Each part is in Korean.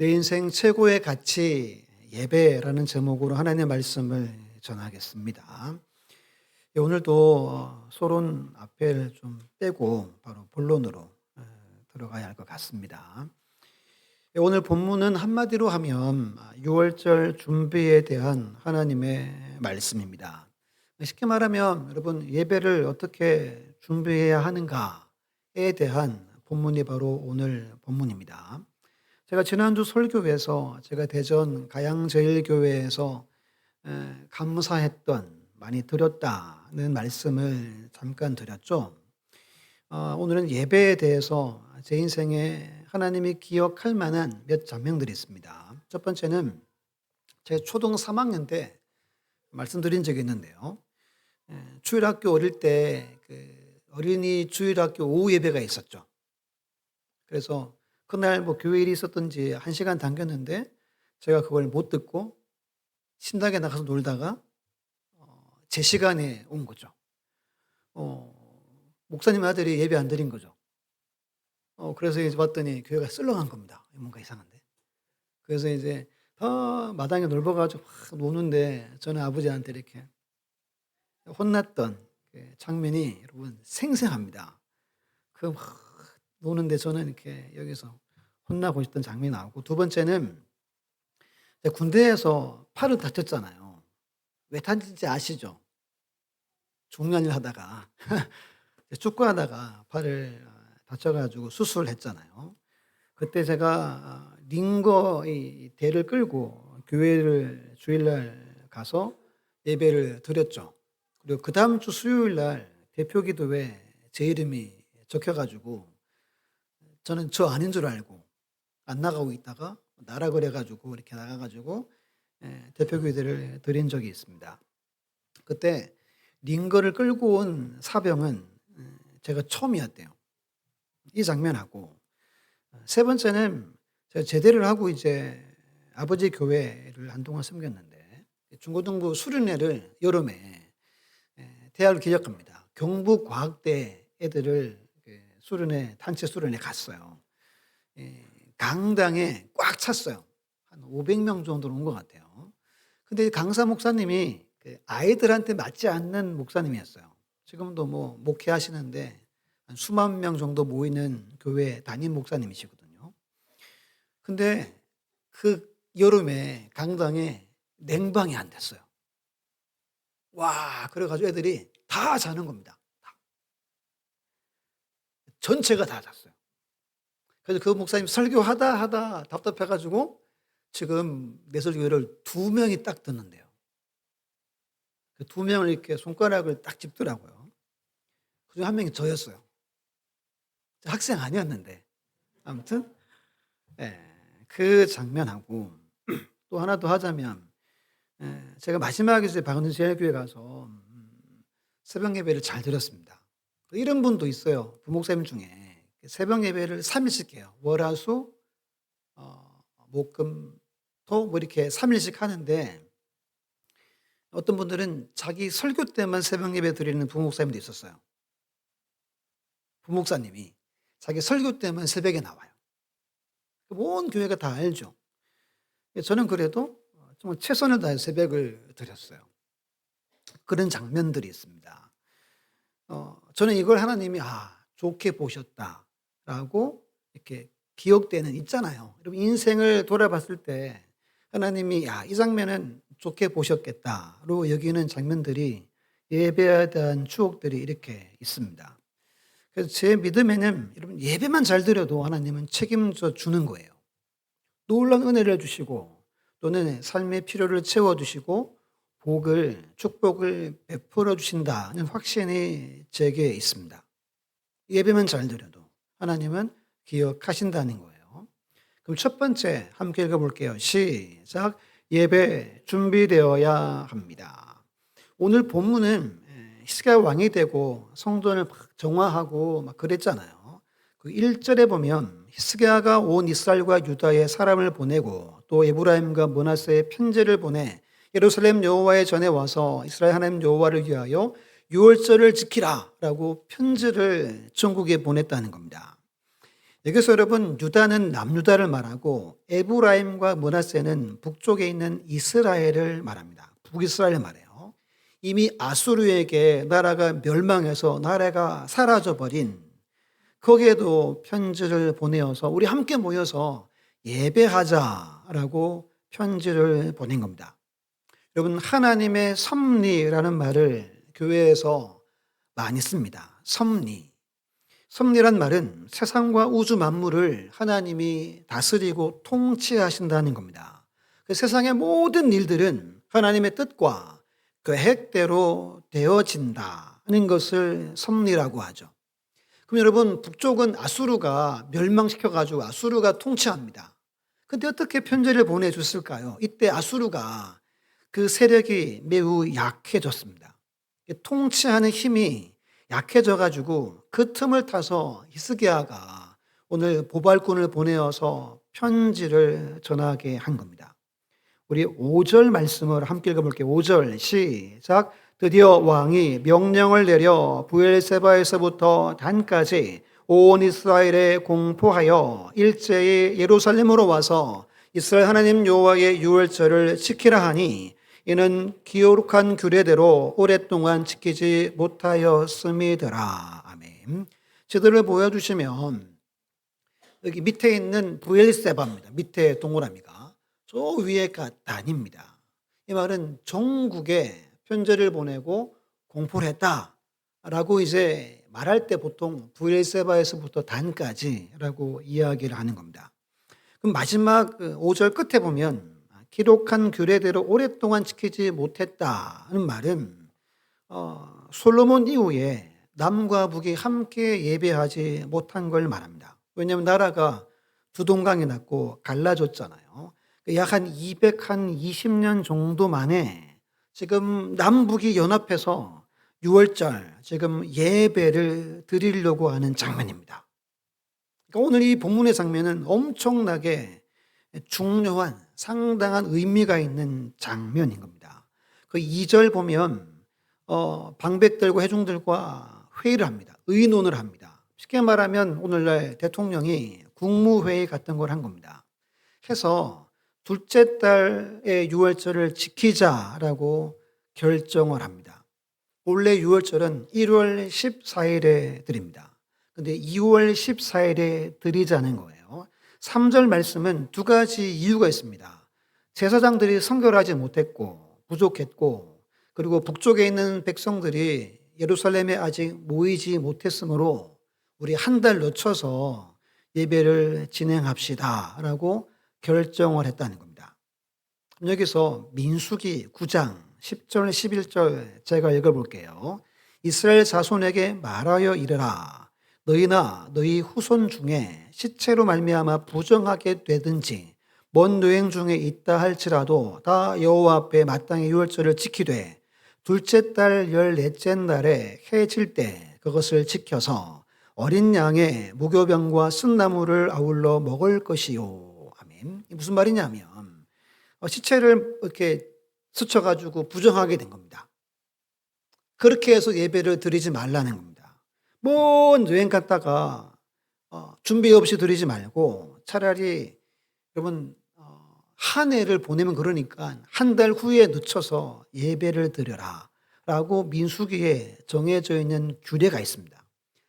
내 인생 최고의 가치 예배라는 제목으로 하나님의 말씀을 전하겠습니다. 오늘도 서론 앞을 좀 떼고 바로 본론으로 들어가야 할 것 같습니다. 오늘 본문은 한마디로 하면 6월절 준비에 대한 하나님의 말씀입니다. 쉽게 말하면 여러분 예배를 어떻게 준비해야 하는가에 대한 본문이 바로 오늘 본문입니다. 제가 지난주 설교에서 제가 대전 가양제일교회에서 감사했던, 많이 드렸다는 말씀을 잠깐 드렸죠. 오늘은 예배에 대해서 제 인생에 하나님이 기억할 만한 몇 장면들이 있습니다. 첫 번째는 제가 초등 3학년 때 말씀드린 적이 있는데요. 주일학교 어릴 때 그 어린이 주일학교 오후 예배가 있었죠. 그래서 그날 뭐 교회 일이 있었던지 1시간 당겼는데 제가 그걸 못 듣고 신당에 나가서 놀다가 제 시간에 온 거죠. 목사님 아들이 예배 안 드린 거죠. 그래서 이제 봤더니 교회가 썰렁한 겁니다. 뭔가 이상한데. 그래서 이제 다 마당에 넓어 가지고 막 노는데 저는 아버지한테 이렇게 혼났던 그 장면이 여러분 생생합니다. 그 막 노는데 저는 이렇게 여기서 혼나고 있던 장면이 나오고, 두 번째는 제가 군대에서 팔을 다쳤잖아요. 왜 다쳤는지 아시죠? 중요한 일 하다가 축구하다가 팔을 다쳐가지고 수술을 했잖아요. 그때 제가 링거 이 대를 끌고 교회를 주일날 가서 예배를 드렸죠. 그리고 그 다음 주 수요일날 대표기도회에 제 이름이 적혀가지고 저는 저 아닌 줄 알고 안 나가고 있다가 나라 그래가지고 이렇게 나가가지고 대표기도를 드린 적이 있습니다. 그때 링거를 끌고 온 사병은 제가 처음이었대요. 이 장면하고, 세 번째는 제가 제대를 하고 이제 아버지 교회를 한동안 섬겼는데 중고등부 수련회를 여름에 대학을 기억합니다. 경북과학대 애들을 수련회 단체 수련회 갔어요. 강당에 꽉 찼어요. 한 500명 정도로 온 것 같아요. 근데 강사 목사님이 아이들한테 맞지 않는 목사님이었어요. 지금도 뭐 목회하시는데 한 수만 명 정도 모이는 교회 담임 목사님이시거든요. 근데 그 여름에 강당에 냉방이 안 됐어요. 와, 그래가지고 애들이 다 자는 겁니다. 전체가 다 잤어요. 그래서 그 목사님 설교하다 답답해가지고 지금 내 설교를 2명이 딱 듣는데요. 그 2명을 이렇게 손가락을 딱 짚더라고요. 그중 한 명이 저였어요. 학생 아니었는데. 아무튼 그 장면하고 또 하나 더 하자면, 제가 마지막에 박은진제일교회 가서 새벽 예배를 잘 드렸습니다. 이런 분도 있어요. 부목사님 중에 새벽 예배를 3일씩 해요. 월화수 목금 토 뭐 이렇게 3일씩 하는데, 어떤 분들은 자기 설교 때만 새벽 예배 드리는 부목사님도 있었어요. 부목사님이 자기 설교 때만 새벽에 나와요. 온 교회가 다 알죠. 저는 그래도 정말 최선을 다해 새벽을 드렸어요. 그런 장면들이 있습니다. 저는 이걸 하나님이 좋게 보셨다라고 이렇게 기억되는 있잖아요. 여러분 인생을 돌아봤을 때 하나님이 이 장면은 좋게 보셨겠다로 여기는 장면들이, 예배에 대한 추억들이 이렇게 있습니다. 그래서 제 믿음에는 여러분 예배만 잘 드려도 하나님은 책임져 주는 거예요. 놀라운 은혜를 주시고 또는 삶의 필요를 채워주시고 복을, 축복을 베풀어 주신다는 확신이 제게 있습니다. 예배만 잘 드려도 하나님은 기억하신다는 거예요. 그럼 첫 번째 함께 읽어볼게요. 시작. 예배 준비되어야 합니다. 오늘 본문은 히스기야 왕이 되고 성전을 막 정화하고 막 그랬잖아요. 그 1절에 보면 히스기야가 온 이스라엘과 유다에 사람을 보내고 또 에브라임과 므낫세에 편지를 보내 예루살렘 여호와의 전에 와서 이스라엘 하나님 여호와를 위하여 유월절을 지키라라고 편지를 전국에 보냈다는 겁니다. 여기서 여러분 유다는 남유다를 말하고 에브라임과 므낫세는 북쪽에 있는 이스라엘을 말합니다. 북이스라엘을 말해요. 이미 아수르에게 나라가 멸망해서 나라가 사라져버린 거기에도 편지를 보내어서 우리 함께 모여서 예배하자라고 편지를 보낸 겁니다. 여러분 하나님의 섭리라는 말을 교회에서 많이 씁니다. 섭리. 섭리란 말은 세상과 우주 만물을 하나님이 다스리고 통치하신다는 겁니다. 그 세상의 모든 일들은 하나님의 뜻과 계획대로 되어진다는 것을 섭리라고 하죠. 그럼 여러분 북쪽은 아수르가 멸망시켜가지고 아수르가 통치합니다. 근데 어떻게 편지를 보내줬을까요? 이때 아수르가 그 세력이 매우 약해졌습니다. 통치하는 힘이 약해져가지고 그 틈을 타서 히스기야가 오늘 보발꾼을 보내어서 편지를 전하게 한 겁니다. 우리 5절 말씀을 함께 읽어볼게요. 5절 시작. 드디어 왕이 명령을 내려 브엘세바에서부터 단까지 온 이스라엘에 공포하여 일제히 예루살렘으로 와서 이스라엘 하나님 여호와의 유월절을 지키라 하니 이는 기록한 규례대로 오랫동안 지키지 못하였음이더라. 아멘. 제대로 보여주시면 여기 밑에 있는 브엘세바입니다. 밑에 동그라미가 저 위에가 단입니다. 이 말은 전국에 편지를 보내고 공포를 했다라고 이제 말할 때 보통 브엘세바에서부터 단까지라고 이야기를 하는 겁니다. 그럼 마지막 5절 끝에 보면 기록한 규례대로 오랫동안 지키지 못했다는 말은 솔로몬 이후에 남과 북이 함께 예배하지 못한 걸 말합니다. 왜냐하면 나라가 두 동강이 났고 갈라졌잖아요. 약 한 220년 정도 만에 지금 남북이 연합해서 6월절 지금 예배를 드리려고 하는 장면입니다. 그러니까 오늘 이 본문의 장면은 엄청나게 중요한 상당한 의미가 있는 장면인 겁니다. 그 2절 보면 방백들과 회중들과 회의를 합니다. 의논을 합니다. 쉽게 말하면 오늘날 대통령이 국무회의 같은 걸 한 겁니다. 해서 둘째 달의 유월절을 지키자라고 결정을 합니다. 원래 유월절은 1월 14일에 드립니다. 근데 2월 14일에 드리자는 거예요. 3절 말씀은 두 가지 이유가 있습니다. 제사장들이 성결하지 못했고 부족했고 그리고 북쪽에 있는 백성들이 예루살렘에 아직 모이지 못했으므로 우리 한 달 늦춰서 예배를 진행합시다라고 결정을 했다는 겁니다. 여기서 민수기 9장 10절 11절 제가 읽어볼게요. 이스라엘 자손에게 말하여 이르라. 너희나 너희 후손 중에 시체로 말미암아 부정하게 되든지 먼 여행 중에 있다 할지라도 다 여호와 앞에 마땅히 유월절을 지키되 둘째 달 14째 날에 해 질 때 그것을 지켜서 어린 양의 무교병과 쓴나물을 아울러 먹을 것이요. 아멘. 무슨 말이냐면 시체를 이렇게 스쳐가지고 부정하게 된 겁니다. 그렇게 해서 예배를 드리지 말라는 겁니다. 먼 여행 갔다가 준비 없이 드리지 말고 차라리 여러분 한 해를 보내면 그러니까 한 달 후에 늦춰서 예배를 드려라 라고 민수기에 정해져 있는 규례가 있습니다.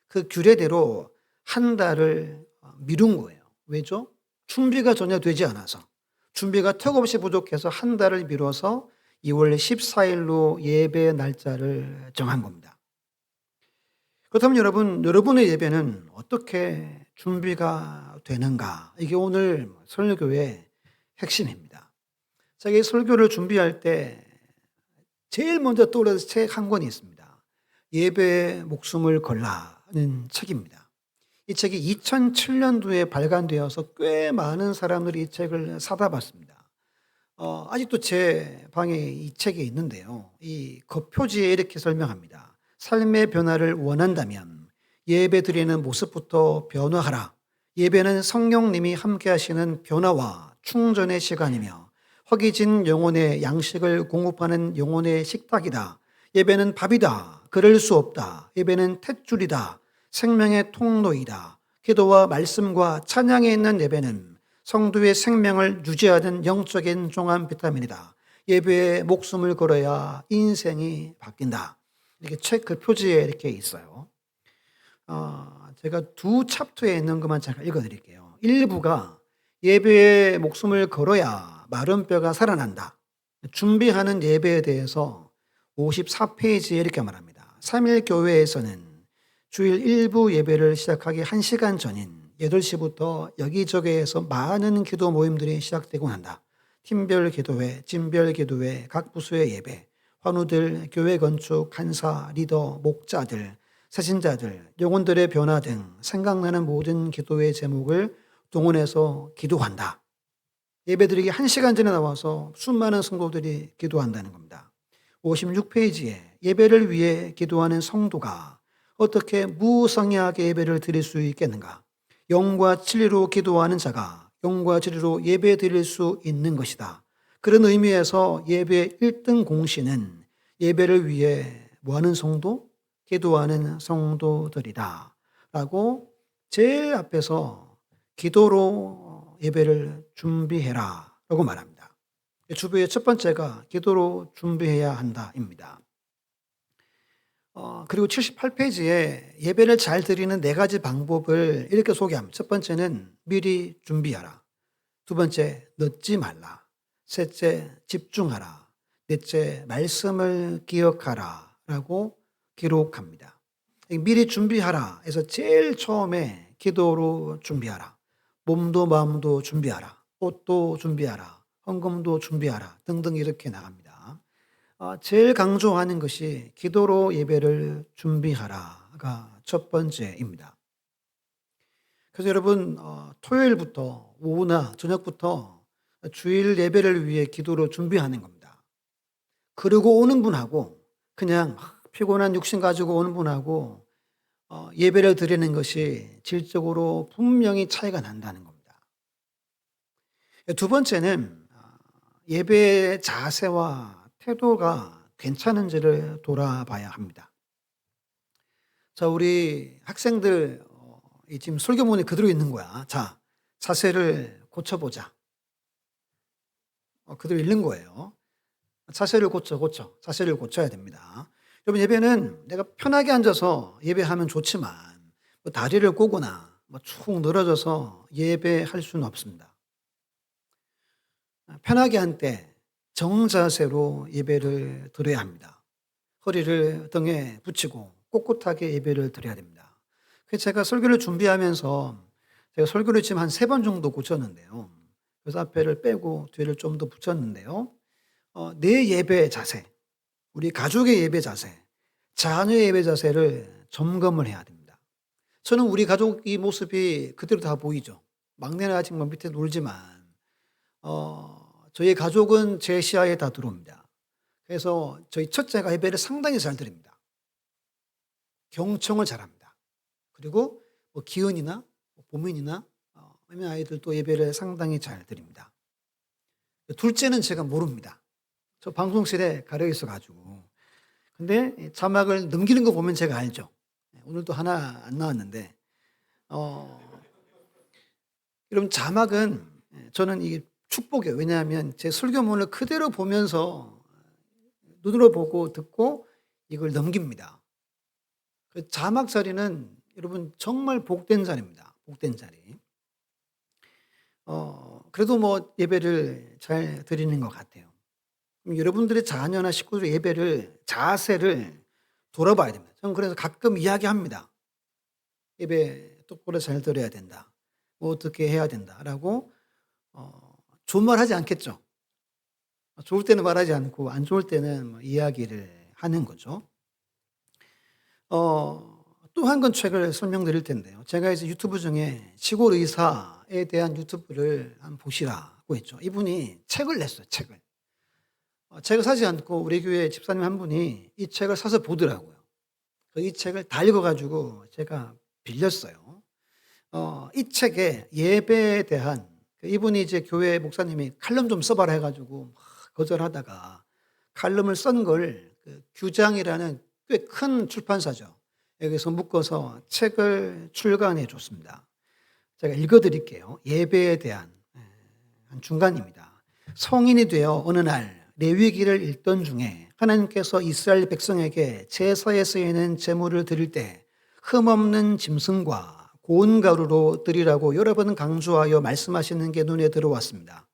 그 규례대로 한 달을 미룬 거예요. 왜죠? 준비가 전혀 되지 않아서 준비가 턱없이 부족해서 한 달을 미뤄서 2월 14일로 예배 날짜를 정한 겁니다. 그렇다면 여러분의 예배는 어떻게 준비가 되는가? 이게 오늘 설교의 핵심입니다. 제가 이 설교를 준비할 때 제일 먼저 떠오르는 책 한 권이 있습니다. 예배에 목숨을 걸라는 책입니다. 이 책이 2007년도에 발간되어서 꽤 많은 사람들이 이 책을 사다 봤습니다. 아직도 제 방에 이 책이 있는데요. 이 겉표지에 이렇게 설명합니다. 삶의 변화를 원한다면 예배 드리는 모습부터 변화하라. 예배는 성령님이 함께 하시는 변화와 충전의 시간이며 허기진 영혼의 양식을 공급하는 영혼의 식탁이다. 예배는 밥이다. 그럴 수 없다. 예배는 탯줄이다. 생명의 통로이다. 기도와 말씀과 찬양에 있는 예배는 성도의 생명을 유지하는 영적인 종합 비타민이다. 예배에 목숨을 걸어야 인생이 바뀐다. 이렇게 책 그 표지에 이렇게 있어요. 제가 두 챕터에 있는 것만 잠깐 읽어드릴게요. 1부가 예배에 목숨을 걸어야 마른 뼈가 살아난다. 준비하는 예배에 대해서 54페이지에 이렇게 말합니다. 3일 교회에서는 주일 일부 예배를 시작하기 1시간 전인 8시부터 여기저기에서 많은 기도 모임들이 시작되곤 한다. 팀별 기도회, 찐별 기도회, 각 부서의 예배, 환우들, 교회 건축, 간사, 리더, 목자들, 세신자들, 영혼들의 변화 등 생각나는 모든 기도의 제목을 동원해서 기도한다. 예배드리기 1시간 전에 나와서 수많은 성도들이 기도한다는 겁니다. 56페이지에 예배를 위해 기도하는 성도가 어떻게 무성의하게 예배를 드릴 수 있겠는가? 영과 진리로 기도하는 자가 영과 진리로 예배 드릴 수 있는 것이다. 그런 의미에서 예배의 1등 공신은 예배를 위해 뭐하는 성도? 기도하는 성도들이다. 라고 제일 앞에서 기도로 예배를 준비해라 라고 말합니다. 주부의 첫 번째가 기도로 준비해야 한다입니다. 그리고 78페이지에 예배를 잘 드리는 4가지 방법을 이렇게 소개합니다. 첫 번째는 미리 준비하라. 두 번째, 늦지 말라. 셋째, 집중하라. 넷째, 말씀을 기억하라. 라고 기록합니다. 미리 준비하라 해서 제일 처음에 기도로 준비하라. 몸도 마음도 준비하라. 옷도 준비하라. 헌금도 준비하라. 등등 이렇게 나갑니다. 제일 강조하는 것이 기도로 예배를 준비하라가 첫 번째입니다. 그래서 여러분 토요일부터 오후나 저녁부터 주일 예배를 위해 기도로 준비하는 겁니다. 그러고 오는 분하고 그냥 피곤한 육신 가지고 오는 분하고 예배를 드리는 것이 질적으로 분명히 차이가 난다는 겁니다. 두 번째는 예배의 자세와 태도가 괜찮은지를 돌아봐야 합니다. 자, 우리 학생들 지금 설교문에 그대로 있는 거야. 자, 자세를 고쳐보자. 그대로 읽는 거예요. 자세를 고쳐. 자세를 고쳐야 됩니다. 여러분, 예배는 내가 편하게 앉아서 예배하면 좋지만 뭐 다리를 꼬거나 뭐 축 늘어져서 예배할 수는 없습니다. 편하게 한때 정자세로 예배를 드려야 합니다. 허리를 등에 붙이고 꼿꼿하게 예배를 드려야 됩니다. 그래서 제가 설교를 준비하면서 제가 설교를 지금 한 3번 정도 고쳤는데요. 그래서 앞에를 빼고 뒤를 좀 더 붙였는데요. 내 예배 자세, 우리 가족의 예배 자세, 자녀의 예배 자세를 점검을 해야 됩니다. 저는 우리 가족 이 모습이 그대로 다 보이죠. 막내는 아직 뭐 밑에 놀지만 저희 가족은 제 시야에 다 들어옵니다. 그래서 저희 첫째가 예배를 상당히 잘 드립니다. 경청을 잘합니다. 그리고 뭐 기은이나 보민이나 애매 아이들도 예배를 상당히 잘 드립니다. 둘째는 제가 모릅니다. 저 방송실에 가려 있어가지고. 근데 자막을 넘기는 거 보면 제가 알죠. 오늘도 하나 안 나왔는데, 여러분 자막은 저는 이게 축복이에요. 왜냐하면 제 설교문을 그대로 보면서 눈으로 보고 듣고 이걸 넘깁니다. 그 자막 자리는 여러분 정말 복된 자리입니다. 복된 자리. 그래도 뭐 예배를 잘 드리는 것 같아요. 그럼 여러분들의 자녀나 식구들의 예배를 자세를 돌아봐야 됩니다. 저는 그래서 가끔 이야기합니다. 예배 똑바로 잘 드려야 된다. 뭐 어떻게 해야 된다라고 좋은 말 하지 않겠죠. 좋을 때는 말하지 않고 안 좋을 때는 뭐 이야기를 하는 거죠. 또 한 권 책을 설명드릴 텐데요. 제가 이제 유튜브 중에 시골 의사에 대한 유튜브를 한번 보시라고 했죠. 이분이 책을 냈어요. 책을 사지 않고 우리 교회 집사님 한 분이 이 책을 사서 보더라고요. 이 책을 다 읽어가지고 제가 빌렸어요. 이 책에 예배에 대한 이분이 이제 교회 목사님이 칼럼 좀 써봐라 해가지고 거절하다가 칼럼을 쓴 걸 규장이라는 꽤 큰 출판사죠. 여기서 묶어서 책을 출간해 줬습니다. 제가 읽어드릴게요. 예배에 대한 한 중간입니다. 성인이 되어 어느 날 레위기를 읽던 중에 하나님께서 이스라엘 백성에게 제사에 쓰이는 제물을 드릴 때 흠없는 짐승과 고운 가루로 드리라고 여러 번 강조하여 말씀하시는 게 눈에 들어왔습니다.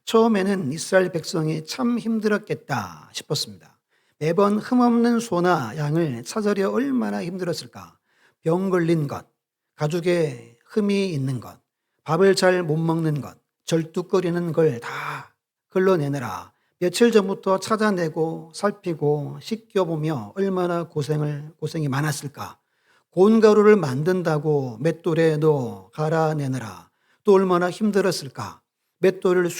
처음에는 이스라엘 백성이 참 힘들었겠다 싶었습니다. 매번 흠없는 소나 양을 찾으려 얼마나 힘들었을까. 병 걸린 것, 가죽에 흠이 있는 것, 밥을 잘 못 먹는 것, 절뚝거리는 걸 다 걸러내느라 며칠 전부터 찾아내고 살피고 씻겨보며 얼마나 고생이 많았을까. 고운 가루를 만든다고 맷돌에 넣어 갈아내느라 또 얼마나 힘들었을까. 맷돌을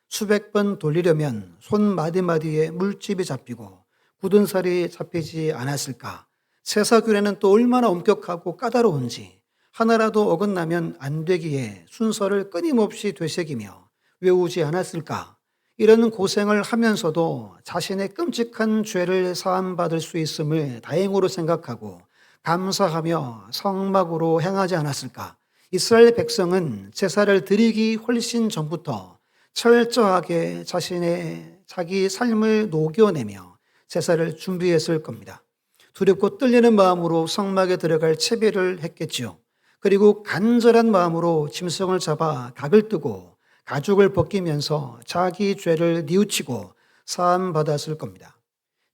수백 번 돌리려면 손 마디마디에 물집이 잡히고 굳은 살이 잡히지 않았을까. 세사규례는 또 얼마나 엄격하고 까다로운지 하나라도 어긋나면 안 되기에 순서를 끊임없이 되새기며 외우지 않았을까. 이런 고생을 하면서도 자신의 끔찍한 죄를 사함받을 수 있음을 다행으로 생각하고 감사하며 성막으로 행하지 않았을까. 이스라엘 백성은 제사를 드리기 훨씬 전부터 철저하게 자기 삶을 녹여내며 제사를 준비했을 겁니다. 두렵고 떨리는 마음으로 성막에 들어갈 채비를 했겠지요. 그리고 간절한 마음으로 짐승을 잡아 각을 뜨고 가죽을 벗기면서 자기 죄를 뉘우치고 사함받았을 겁니다.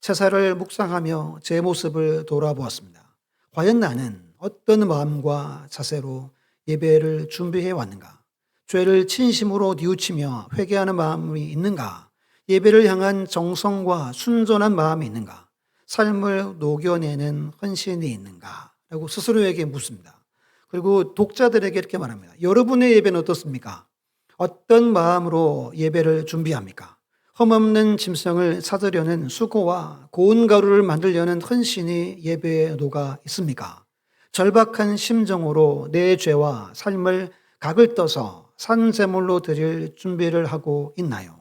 제사를 묵상하며 제 모습을 돌아보았습니다. 과연 나는 어떤 마음과 자세로 예배를 준비해 왔는가? 죄를 진심으로 뉘우치며 회개하는 마음이 있는가? 예배를 향한 정성과 순전한 마음이 있는가? 삶을 녹여내는 헌신이 있는가? 라고 스스로에게 묻습니다. 그리고 독자들에게 이렇게 말합니다. 여러분의 예배는 어떻습니까? 어떤 마음으로 예배를 준비합니까? 흠없는 짐승을 찾으려는 수고와 고운 가루를 만들려는 헌신이 예배에 녹아 있습니까? 절박한 심정으로 내 죄와 삶을 각을 떠서 산제물로 드릴 준비를 하고 있나요?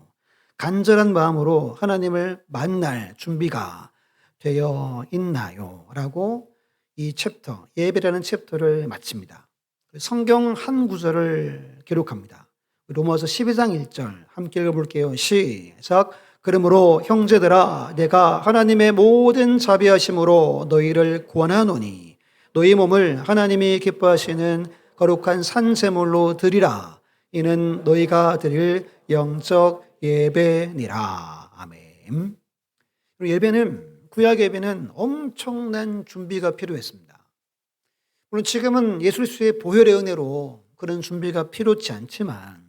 간절한 마음으로 하나님을 만날 준비가 되어 있나요? 라고 이 챕터, 예배라는 챕터를 마칩니다. 성경 한 구절을 기록합니다. 로마서 12장 1절 함께 읽어볼게요. 시작. 그러므로 형제들아 내가 하나님의 모든 자비하심으로 너희를 권하노니 너희 몸을 하나님이 기뻐하시는 거룩한 산제물로 드리라. 이는 너희가 드릴 영적 예배니라. 아멘. 구약 예배는 엄청난 준비가 필요했습니다. 물론 지금은 예수 그리스도의 보혈의 은혜로 그런 준비가 필요치 않지만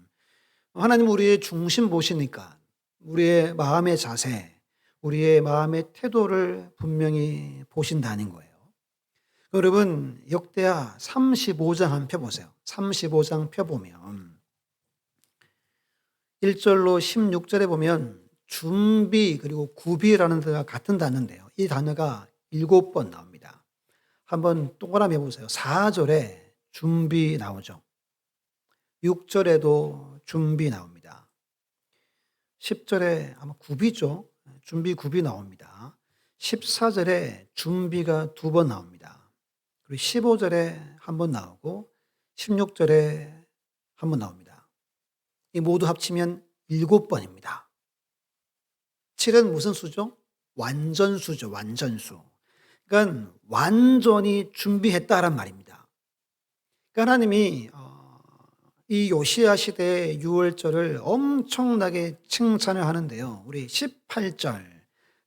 하나님 우리의 중심 보시니까 우리의 마음의 자세, 우리의 마음의 태도를 분명히 보신다는 거예요. 여러분 역대하 35장 한번 펴보세요. 35장 펴보면 1절로 16절에 보면 준비 그리고 구비라는 단어가 같은 단어인데요. 이 단어가 7번 나옵니다. 한번 동그라미 해보세요. 4절에 준비 나오죠. 6절에도 준비 나옵니다. 10절에 아마 구비죠. 준비 구비 나옵니다. 14절에 준비가 2번 나옵니다. 그리고 15절에 한 번 나오고 16절에 한 번 나옵니다. 이 모두 합치면 7번입니다. 7은 무슨 수죠? 완전수죠. 완전수. 그러니까 완전히 준비했다란 말입니다. 그러니까 하나님이 이 요시야 시대의 유월절을 엄청나게 칭찬을 하는데요. 우리 18절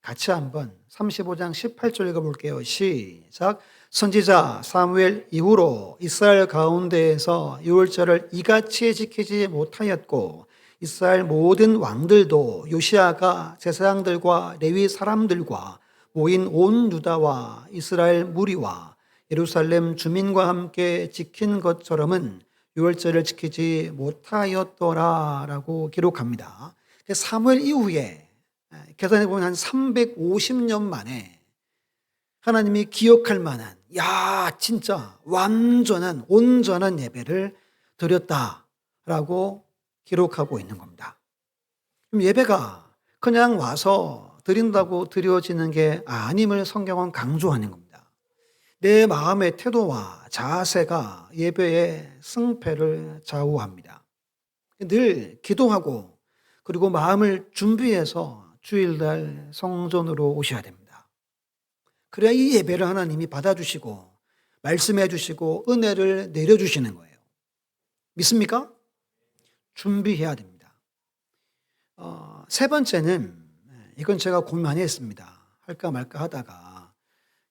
같이 한번 35장 18절 읽어볼게요. 시작. 선지자 사무엘 이후로 이스라엘 가운데에서 유월절을 이같이 지키지 못하였고 이스라엘 모든 왕들도 요시야가 제사장들과 레위 사람들과 모인 온 유다와 이스라엘 무리와 예루살렘 주민과 함께 지킨 것처럼은 유월절을 지키지 못하였더라라고 기록합니다. 사무엘 이후에 계산해 보면 한 350년 만에 하나님이 기억할 만한 진짜 완전한 온전한 예배를 드렸다라고 기록하고 있는 겁니다. 그럼 예배가 그냥 와서 드린다고 드려지는 게 아님을 성경은 강조하는 겁니다. 내 마음의 태도와 자세가 예배의 승패를 좌우합니다. 늘 기도하고 그리고 마음을 준비해서 주일날 성전으로 오셔야 됩니다. 그래야 이 예배를 하나님이 받아주시고 말씀해 주시고 은혜를 내려주시는 거예요. 믿습니까? 준비해야 됩니다. 세 번째는 이건 제가 고민 많이 했습니다. 할까 말까 하다가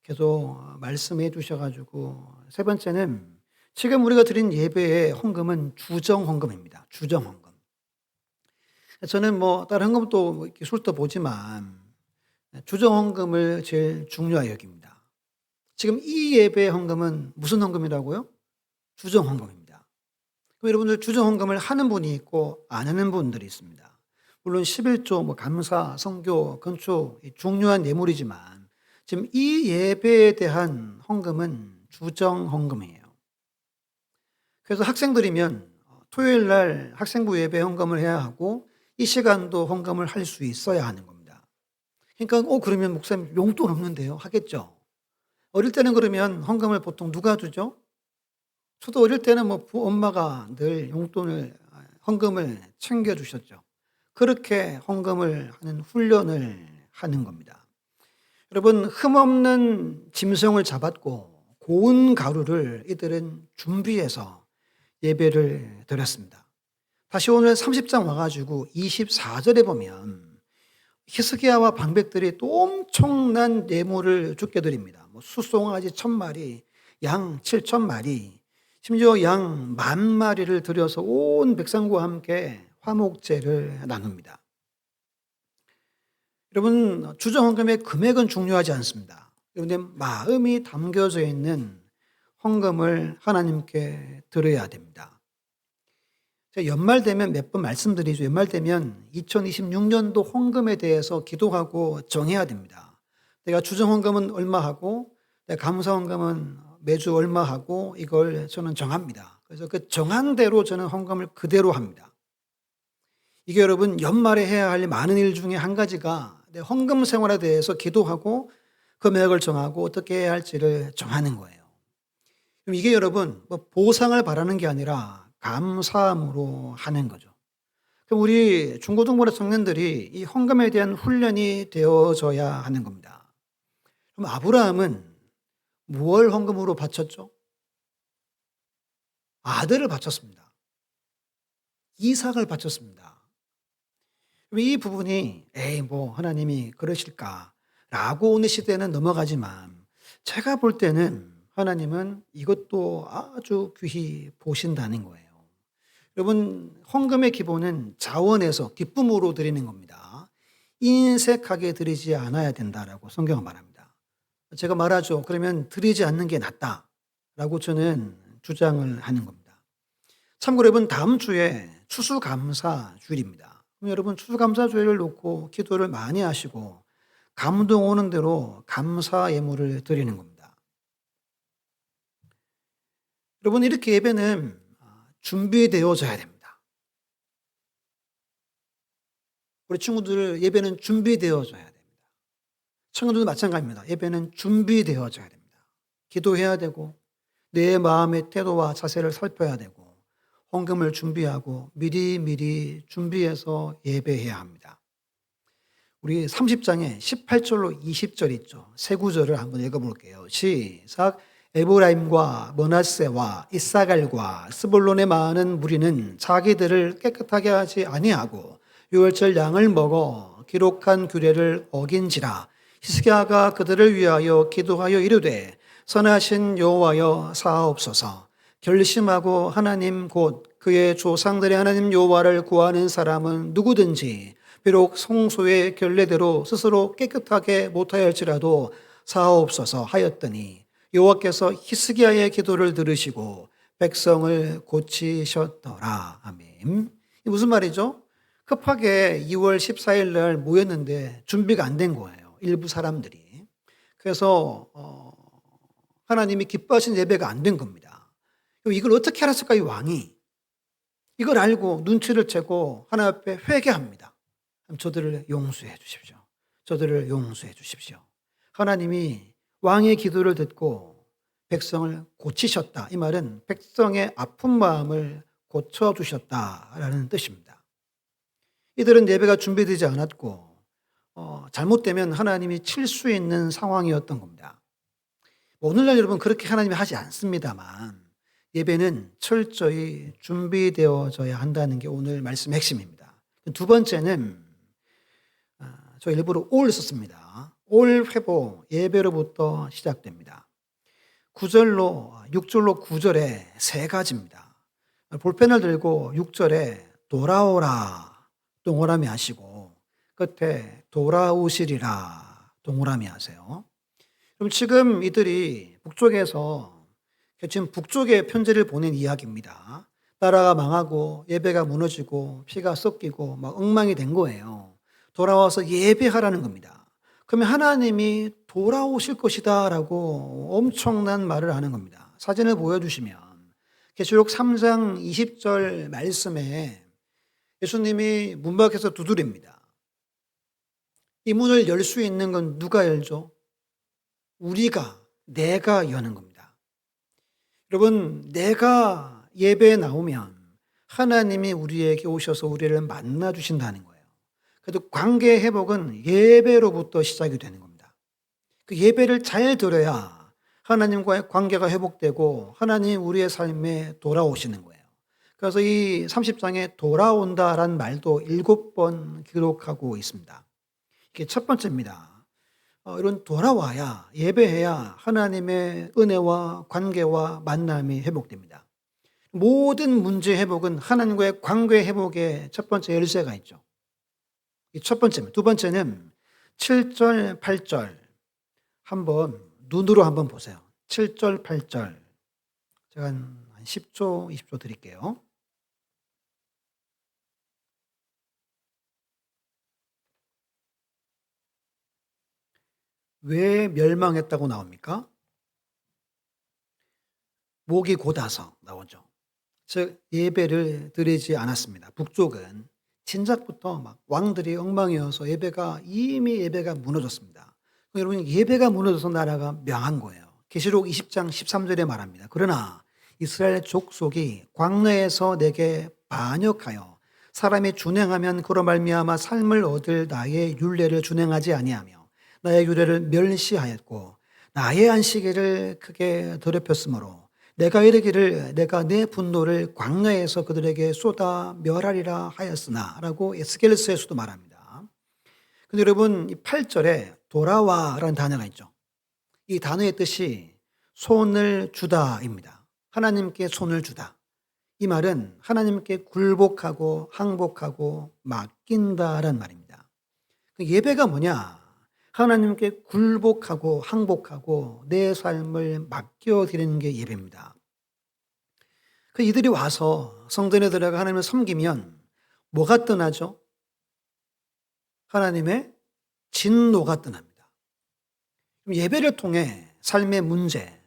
계속 말씀해 주셔가지고 세 번째는 지금 우리가 드린 예배의 헌금은 주정 헌금입니다. 주정 헌금. 저는 뭐 다른 헌금도 이렇게 술도 보지만 주정 헌금을 제일 중요하게 여깁니다. 지금 이 예배의 헌금은 무슨 헌금이라고요? 주정 헌금입니다. 그럼 여러분들 주정 헌금을 하는 분이 있고 안 하는 분들이 있습니다. 물론 11조, 감사, 선교, 건축 중요한 예물이지만 지금 이 예배에 대한 헌금은 주정 헌금이에요. 그래서 학생들이면 토요일 날 학생부 예배 헌금을 해야 하고 이 시간도 헌금을 할 수 있어야 하는 겁니다. 그러니까 그러면 목사님 용돈 없는데요? 하겠죠. 어릴 때는 그러면 헌금을 보통 누가 주죠? 저도 어릴 때는 엄마가 늘 용돈을 헌금을 챙겨주셨죠. 그렇게 헌금을 하는 훈련을 하는 겁니다. 여러분, 흠없는 짐승을 잡았고 고운 가루를 이들은 준비해서 예배를 드렸습니다. 다시 오늘 30장 와가지고 24절에 보면 히스기야와 방백들이 또 엄청난 예물을 주께 드립니다. 수송아지 1000마리, 양 7000마리, 심지어 양 10,000마리를 들여서 온 백성과 함께 화목제를 나눕니다. 여러분, 주정 헌금의 금액은 중요하지 않습니다. 여러분의 마음이 담겨져 있는 헌금을 하나님께 드려야 됩니다. 제가 연말 되면 몇 번 말씀드리죠. 연말 되면 2026년도 헌금에 대해서 기도하고 정해야 됩니다. 내가 주정 헌금은 얼마 하고 내가 감사 헌금은 매주 얼마 하고 이걸 저는 정합니다. 그래서 그 정한 대로 저는 헌금을 그대로 합니다. 이게 여러분 연말에 해야 할 많은 일 중에 한 가지가 내 헌금 생활에 대해서 기도하고 금액을 정하고 어떻게 해야 할지를 정하는 거예요. 그럼 이게 여러분 보상을 바라는 게 아니라 감사함으로 하는 거죠. 그럼 우리 중고등부의 청년들이 이 헌금에 대한 훈련이 되어져야 하는 겁니다. 그럼 아브라함은 무엇을 헌금으로 바쳤죠? 아들을 바쳤습니다. 이삭을 바쳤습니다. 이 부분이 하나님이 그러실까라고 오늘 시대는 넘어가지만 제가 볼 때는 하나님은 이것도 아주 귀히 보신다는 거예요. 여러분, 헌금의 기본은 자원에서 기쁨으로 드리는 겁니다. 인색하게 드리지 않아야 된다라고 성경은 말합니다. 제가 말하죠. 그러면 드리지 않는 게 낫다라고 저는 주장을 하는 겁니다. 참고로 여러분, 다음 주에 추수감사 주일입니다. 그럼 여러분 추수감사주일을 놓고 기도를 많이 하시고 감동 오는 대로 감사 예물을 드리는 겁니다. 여러분 이렇게 예배는 준비되어져야 됩니다. 우리 친구들 예배는 준비되어져야 됩니다. 친구들도 마찬가지입니다. 예배는 준비되어져야 됩니다. 기도해야 되고 내 마음의 태도와 자세를 살펴야 되고 헌금을 준비하고 미리 준비해서 예배해야 합니다. 우리 30장에 18절로 20절 있죠. 세 구절을 한번 읽어볼게요. 시작. 에브라임과 머낫세와 이사갈과 스불론의 많은 무리는 자기들을 깨끗하게 하지 아니하고 유월절 양을 먹어 기록한 규례를 어긴지라. 히스기야가 그들을 위하여 기도하여 이르되 선하신 여호와여 사하옵소서. 결심하고 하나님 곧 그의 조상들의 하나님 여호와를 구하는 사람은 누구든지 비록 성소의 결례대로 스스로 깨끗하게 못하였지라도 사하옵소서 하였더니 여호와께서 히스기야의 기도를 들으시고 백성을 고치셨더라. 아멘. 이 무슨 말이죠? 급하게 2월 14일 날 모였는데 준비가 안 된 거예요. 일부 사람들이. 그래서 하나님이 기뻐하신 예배가 안 된 겁니다. 이걸 어떻게 알았을까 이 왕이? 이걸 알고 눈치를 채고 하나님 앞에 회개합니다. 저들을 용서해 주십시오. 저들을 용서해 주십시오. 하나님이 왕의 기도를 듣고 백성을 고치셨다. 이 말은 백성의 아픈 마음을 고쳐주셨다라는 뜻입니다. 이들은 예배가 준비되지 않았고 잘못되면 하나님이 칠 수 있는 상황이었던 겁니다. 오늘날 여러분 그렇게 하나님이 하지 않습니다만 예배는 철저히 준비되어져야 한다는 게 오늘 말씀의 핵심입니다. 두 번째는 저 일부러 올 썼습니다. 올 회복 예배로부터 시작됩니다. 6절로 9절에 세 가지입니다. 볼펜을 들고 6절에 돌아오라 동그라미 하시고 끝에 돌아오시리라 동그라미 하세요. 그럼 지금 이들이 북쪽에서 지금 북쪽에 편지를 보낸 이야기입니다. 나라가 망하고 예배가 무너지고 피가 섞이고 막 엉망이 된 거예요. 돌아와서 예배하라는 겁니다. 그러면 하나님이 돌아오실 것이다 라고 엄청난 말을 하는 겁니다. 사진을 보여주시면 계시록 3장 20절 말씀에 예수님이 문 밖에서 두드립니다. 이 문을 열 수 있는 건 누가 열죠? 내가 여는 겁니다. 여러분, 내가 예배에 나오면 하나님이 우리에게 오셔서 우리를 만나 주신다는 거예요. 그래도 관계 회복은 예배로부터 시작이 되는 겁니다. 그 예배를 잘 드려야 하나님과의 관계가 회복되고 하나님이 우리의 삶에 돌아오시는 거예요. 그래서 이 30장에 돌아온다라는 말도 7번 기록하고 있습니다. 이게 첫 번째입니다. 이런 돌아와야 예배해야 하나님의 은혜와 관계와 만남이 회복됩니다. 모든 문제 회복은 하나님과의 관계 회복의 첫 번째 열쇠가 있죠. 이 첫 번째입니다. 두 번째는 7절, 8절 한번 눈으로 한번 보세요. 7절, 8절 제가 한 10초, 20초 드릴게요. 왜 멸망했다고 나옵니까? 목이 곧아서 나오죠. 즉 예배를 드리지 않았습니다. 북쪽은 진작부터 막 왕들이 엉망이어서 이미 예배가 무너졌습니다. 여러분 예배가 무너져서 나라가 명한 거예요. 계시록 20장 13절에 말합니다. 그러나 이스라엘 족속이 광야에서 내게 반역하여 사람이 준행하면 그로 말미암아 삶을 얻을 나의 율례를 준행하지 아니하며 나의 규례를 멸시하였고 나의 안식일을 크게 더럽혔으므로 내가 이르기를 내가 내 분노를 광야에서 그들에게 쏟아 멸하리라 하였으나 라고 에스겔서에서도 말합니다. 근데 여러분 이 8절에 돌아와라는 단어가 있죠. 이 단어의 뜻이 손을 주다입니다. 하나님께 손을 주다. 이 말은 하나님께 굴복하고 항복하고 맡긴다라는 말입니다. 예배가 뭐냐? 하나님께 굴복하고 항복하고 내 삶을 맡겨드리는 게 예배입니다. 이들이 와서 성전에 들어가 하나님을 섬기면 뭐가 떠나죠? 하나님의 진노가 떠납니다. 예배를 통해 삶의 문제,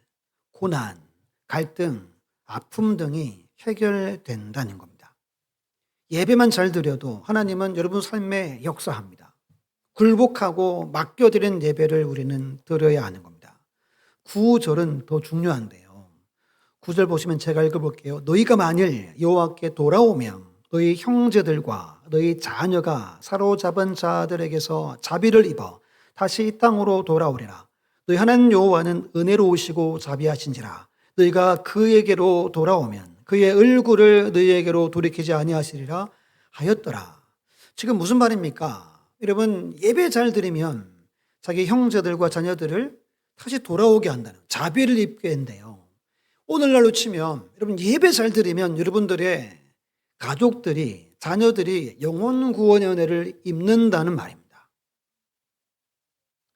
고난, 갈등, 아픔 등이 해결된다는 겁니다. 예배만 잘 드려도 하나님은 여러분 삶에 역사합니다. 굴복하고 맡겨드린 예배를 우리는 드려야 하는 겁니다. 9절은 더 중요한데요. 9절 보시면 제가 읽어볼게요. 너희가 만일 여호와께 돌아오면 너희 형제들과 너희 자녀가 사로잡은 자들에게서 자비를 입어 다시 이 땅으로 돌아오리라. 너희 하나님 여호와는 은혜로우시고 자비하신지라. 너희가 그에게로 돌아오면 그의 얼굴을 너희에게로 돌이키지 아니하시리라 하였더라. 지금 무슨 말입니까? 여러분 예배 잘 드리면 자기 형제들과 자녀들을 다시 돌아오게 한다는 자비를 입게 한대요. 오늘날로 치면 여러분 예배 잘 드리면 여러분들의 가족들이 자녀들이 영혼 구원의 은혜를 입는다는 말입니다.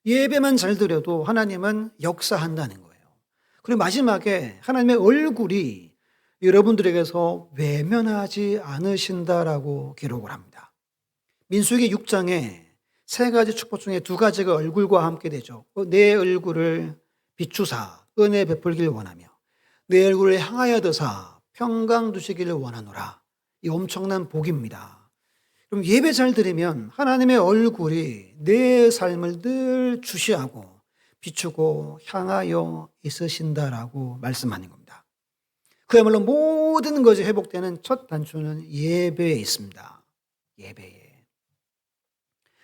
예배만 잘 드려도 하나님은 역사한다는 거예요. 그리고 마지막에 하나님의 얼굴이 여러분들에게서 외면하지 않으신다라고 기록을 합니다. 민수기 6장에 세 가지 축복 중에 두 가지가 얼굴과 함께 되죠. 내 얼굴을 비추사 은혜 베풀기를 원하며 내 얼굴을 향하여 드사 평강 두시기를 원하노라. 이 엄청난 복입니다. 그럼 예배 잘 드리면 하나님의 얼굴이 내 삶을 늘 주시하고 비추고 향하여 있으신다라고 말씀하는 겁니다. 그야말로 모든 것이 회복되는 첫 단추는 예배에 있습니다. 예배에.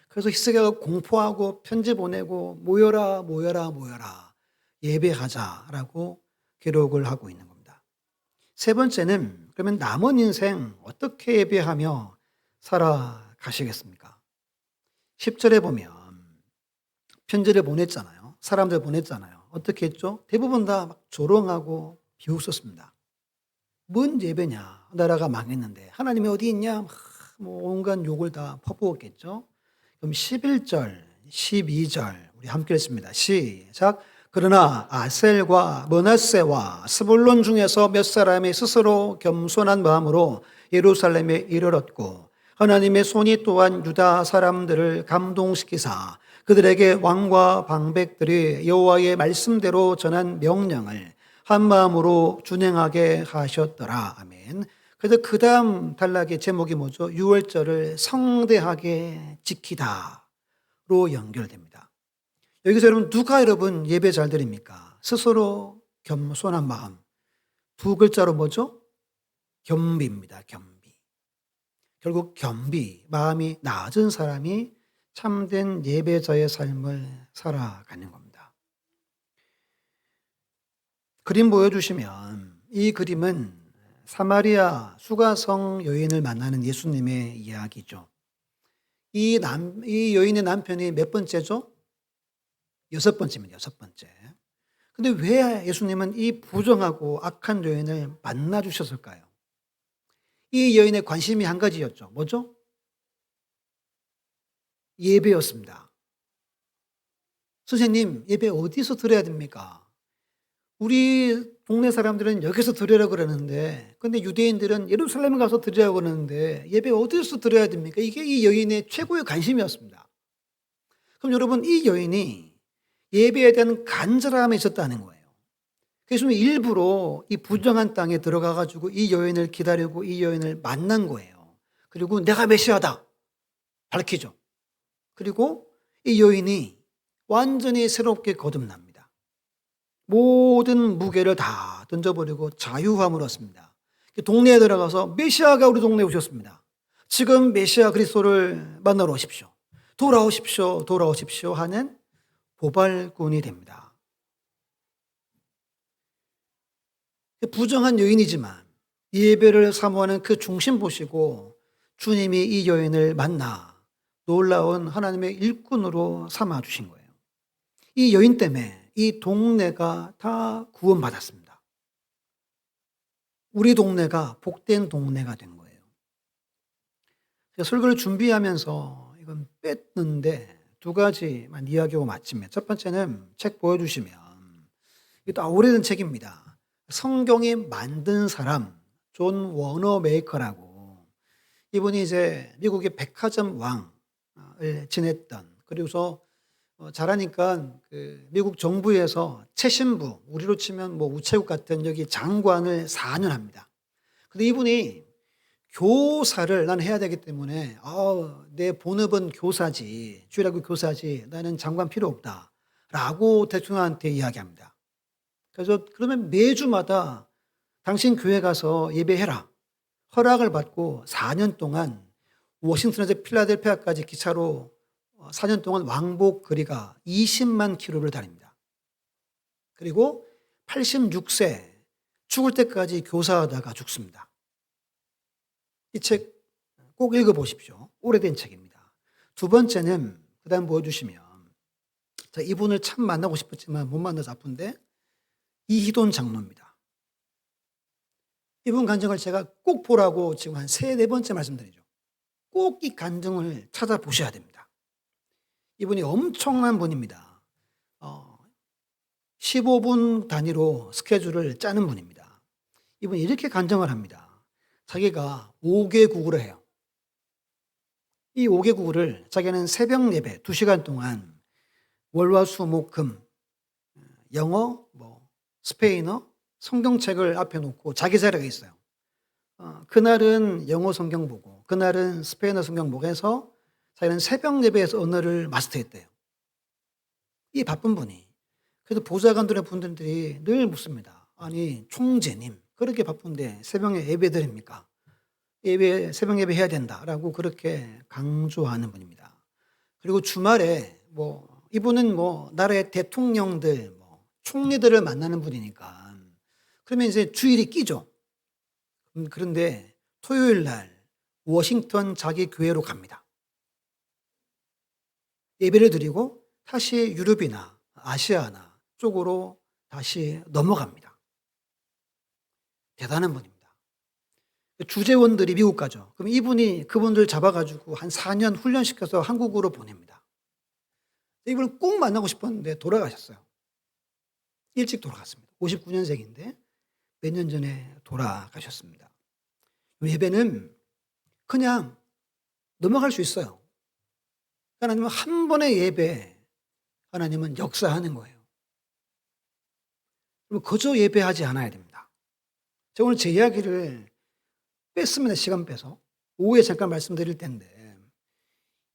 그래서 히스기야가 공포하고 편지 보내고 모여라 모여라 모여라 예배하자라고 기록을 하고 있는 겁니다. 세 번째는 그러면 남은 인생 어떻게 예배하며 살아가시겠습니까? 10절에 보면 편지를 보냈잖아요. 사람들 보냈잖아요. 어떻게 했죠? 대부분 다 막 조롱하고 비웃었습니다. 뭔 예배냐? 나라가 망했는데 하나님이 어디 있냐? 뭐 온갖 욕을 다 퍼부었겠죠. 그럼 11절, 12절 우리 함께 읽습니다. 시작. 그러나 아셀과 므낫세와 스불론 중에서 몇 사람이 스스로 겸손한 마음으로 예루살렘에 이르렀고 하나님의 손이 또한 유다 사람들을 감동시키사 그들에게 왕과 방백들이 여호와의 말씀대로 전한 명령을 한 마음으로 준행하게 하셨더라. 아멘. 그래서 그 다음 단락의 제목이 뭐죠? 6월절을 성대하게 지키다로 연결됩니다. 여기서 여러분 예배 잘 드립니까? 스스로 겸손한 마음. 두 글자로 뭐죠? 겸비입니다. 겸비. 결국 겸비, 마음이 낮은 사람이 참된 예배자의 삶을 살아가는 겁니다. 그림 보여주시면 이 그림은 사마리아 수가성 여인을 만나는 예수님의 이야기죠. 이 여인의 남편이 몇 번째죠? 6번째입니다. 6번째. 근데 왜 예수님은 이 부정하고 악한 여인을 만나 주셨을까요? 이 여인의 관심이 한 가지였죠. 뭐죠? 예배였습니다. 선생님, 예배 어디서 드려야 됩니까? 우리 동네 사람들은 여기서 드리라고 그러는데, 근데 유대인들은 예루살렘에 가서 드리라고 그러는데, 예배 어디서 드려야 됩니까? 이게 이 여인의 최고의 관심이었습니다. 그럼 여러분, 이 여인이 예배에 대한 간절함이 있었다는 거예요. 그래서 일부러 이 부정한 땅에 들어가가지고 이 여인을 기다리고 이 여인을 만난 거예요. 그리고 내가 메시아다. 밝히죠. 그리고 이 여인이 완전히 새롭게 거듭납니다. 모든 무게를 다 던져버리고 자유함을 얻습니다. 동네에 들어가서 메시아가 우리 동네에 오셨습니다. 지금 메시아 그리스도를 만나러 오십시오. 돌아오십시오. 돌아오십시오 하는 보발꾼이 됩니다. 부정한 여인이지만 예배를 사모하는 그 중심 보시고 주님이 이 여인을 만나 놀라운 하나님의 일꾼으로 삼아주신 거예요. 이 여인 때문에 이 동네가 다 구원받았습니다. 우리 동네가 복된 동네가 된 거예요. 설교를 준비하면서 이건 뺐는데 두 가지만 이야기하고 마칩니다. 첫 번째는 책 보여주시면 이게 오래된 책입니다. 성경이 만든 사람 존 워너메이커라고 이분이 이제 미국의 백화점 왕을 지냈던 그리고서 잘하니까 그 미국 정부에서 최신부 우리로 치면 뭐 우체국 같은 여기 장관을 4년 합니다. 근데 이분이 교사를 나는 해야 되기 때문에 내 본업은 교사지 주일학교 교사지 나는 장관 필요 없다 라고 대통령한테 이야기합니다. 그래서 그러면 매주마다 당신 교회 가서 예배해라 허락을 받고 4년 동안 워싱턴에서 필라델피아까지 기차로 4년 동안 왕복 거리가 20만 킬로를 다닙니다. 그리고 86세 죽을 때까지 교사하다가 죽습니다. 이 책 꼭 읽어보십시오. 오래된 책입니다. 두 번째는 그 다음 보여주시면 이분을 참 만나고 싶었지만 못 만나서 아픈데 이희돈 장로입니다. 이분 간증을 제가 꼭 보라고 지금 한 3-4번째 말씀드리죠. 꼭 이 간증을 찾아보셔야 됩니다. 이분이 엄청난 분입니다. 15분 단위로 스케줄을 짜는 분입니다. 이분이 이렇게 간증을 합니다. 자기가 5개 국어를 해요. 이 5개 국어를 자기는 새벽 예배 2시간 동안 월화수목금 영어, 스페인어, 성경책을 앞에 놓고 자기 자리가 있어요. 그날은 영어 성경 보고 그날은 스페인어 성경 보고 해서 자기는 새벽 예배에서 언어를 마스터했대요. 이 바쁜 분이 그래도 보좌관들의 분들이 늘 묻습니다. 아니 총재님 그렇게 바쁜데 새벽에 예배 드립니까? 새벽 예배 해야 된다라고 그렇게 강조하는 분입니다. 그리고 주말에 이분은 나라의 대통령들 총리들을 만나는 분이니까 그러면 이제 주일이 끼죠. 그런데 토요일 날 워싱턴 자기 교회로 갑니다. 예배를 드리고 다시 유럽이나 아시아나 쪽으로 다시 넘어갑니다. 대단한 분입니다. 주재원들이 미국 가죠. 그럼 이분이 그분들 잡아가지고 한 4년 훈련시켜서 한국으로 보냅니다. 이분을 꼭 만나고 싶었는데 돌아가셨어요. 일찍 돌아갔습니다. 59년생인데 몇 년 전에 돌아가셨습니다. 예배는 그냥 넘어갈 수 있어요. 하나님은 한 번의 예배, 하나님은 역사하는 거예요. 그럼 거저 예배하지 않아야 됩니다. 제가 오늘 제 이야기를 뺐습니다. 시간 빼서. 오후에 잠깐 말씀드릴 텐데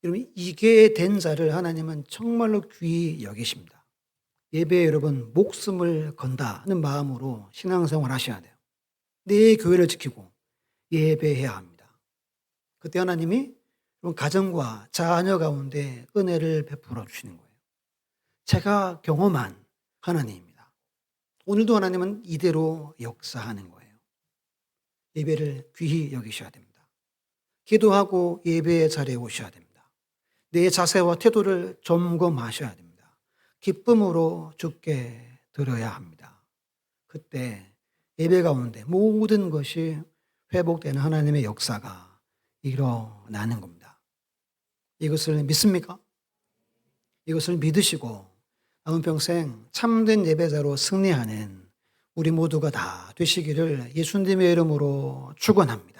여러분 이게 된 자를 하나님은 정말로 귀히 여기십니다. 예배에 여러분 목숨을 건다는 마음으로 신앙생활 하셔야 돼요. 내 교회를 지키고 예배해야 합니다. 그때 하나님이 여러분 가정과 자녀 가운데 은혜를 베풀어 주시는 거예요. 제가 경험한 하나님입니다. 오늘도 하나님은 이대로 역사하는 거예요. 예배를 귀히 여기셔야 됩니다. 기도하고 예배의 자리에 오셔야 됩니다. 내 자세와 태도를 점검하셔야 됩니다. 기쁨으로 주께 드려야 합니다. 그때 예배 가운데 모든 것이 회복되는 하나님의 역사가 일어나는 겁니다. 이것을 믿습니까? 이것을 믿으시고 남은 평생 참된 예배자로 승리하는 우리 모두가 다 되시기를 예수님의 이름으로 축원합니다.